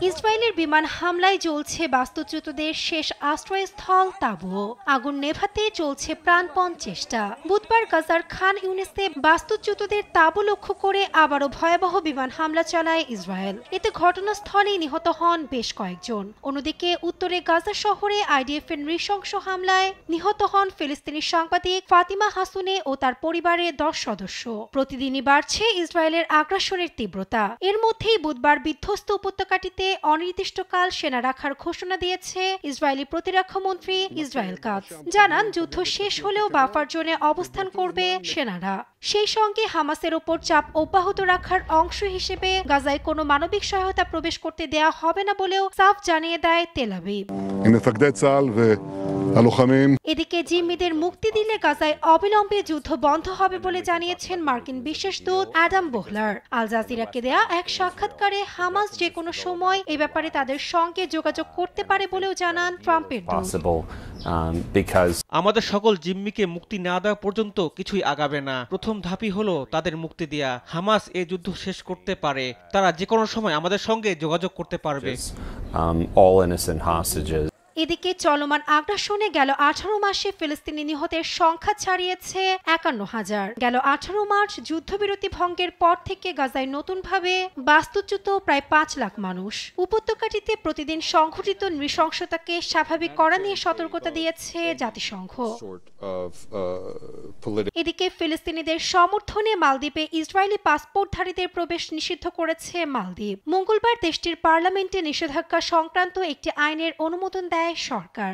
ইসরায়েলের বিমান হামলায় জ্বলছে বাস্তুচ্যুতদের শেষ আশ্রয়স্থল তাঁবুও। আগুন নেভাতে চলছে প্রাণপণ চেষ্টা। বুধবার গাজার খান ইউনিসে বাস্তুচ্যুতদের তাঁবু লক্ষ্য করে আবারও ভয়াবহ বিমান হামলা চালায় ইসরায়েল। এতে ঘটনাস্থলেই নিহত হন বেশ কয়েকজন। অন্যদিকে উত্তরে গাজা শহরে আইডিএফ-এর নৃশংস হামলায় নিহত হন ফিলিস্তিনি সাংবাদিক ফাতিমা হাসুনে ও তার পরিবারের 10 সদস্য। প্রতিদিনই বাড়ছে ইসরায়েলের আগ্রাসনের তীব্রতা। এর মধ্যেই বুধবার বিধ্বস্ত উপত্যকাটিতে অনির্দিষ্টকাল সেনা রাখার ঘোষণা দিয়েছে ইসরায়েলি প্রতিরক্ষা মন্ত্রী ইসরায়েল কাটজ। জানান, যুদ্ধ শেষ হলেও বাফার জোনে অবস্থান করবে সেনারা। সেই সঙ্গে হামাসের ওপর চাপ অব্যাহত রাখার অংশ হিসেবে গাজায় কোনো মানবিক সহায়তা প্রবেশ করতে দেয়া হবে না বলেও সাফ জানিয়ে দেয় তেল আবিব। এদিকে জিম্মিদের মুক্তি দিলে গাজায় অবিলম্বে যুদ্ধ বন্ধ হবে বলে জানিয়েছেন মার্কিন বিশেষ দূত অ্যাডাম বোহলার। আল জাজিরাকে দেয়া এক সাক্ষাৎকারে হামাস যে কোনো সময় এ ব্যাপারে তাদের সঙ্গে যোগাযোগ করতে পারে বলেও জানান ট্রাম্পের দূত। আমাদের সকল জিম্মিকে মুক্তি না দেওয়া পর্যন্ত কিছুই আগাবে না। প্রথম ধাপই হলো তাদের মুক্তি দেয়া। হামাস এই যুদ্ধ শেষ করতে পারে, তারা যে কোনো সময় আমাদের সঙ্গে যোগাযোগ করতে পারবে। এদিকে চলমান আগ্রাসনে গেল 18 মাসে ফিলিস্তিনি নিহতের সংখ্যা ছাড়িয়েছে 51,000। গেল 18 মার্চ যুদ্ধবিরতি ভঙ্গের পর থেকে গাজায় নতুনভাবে বাস্তুচ্যুত প্রায় 5 লাখ মানুষ। উপত্যকাটিতে প্রতিদিন সংঘটিত নৃশংসতাকে স্বাভাবিক করা নিয়ে সতর্কতা দিয়েছে জাতিসংঘ। এদিকে ফিলিস্তিনিদের সমর্থনে মালদ্বীপে ইসরায়েলি পাসপোর্টধারীদের প্রবেশ নিষিদ্ধ করেছে মালদ্বীপ। মঙ্গলবার দেশটির পার্লামেন্টে নিষেধাজ্ঞা সংক্রান্ত একটি আইনের অনুমোদন দেয় সরকার।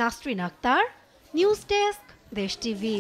নাসরিন আক্তার, নিউজ ডেস্ক, দেশ টিভি।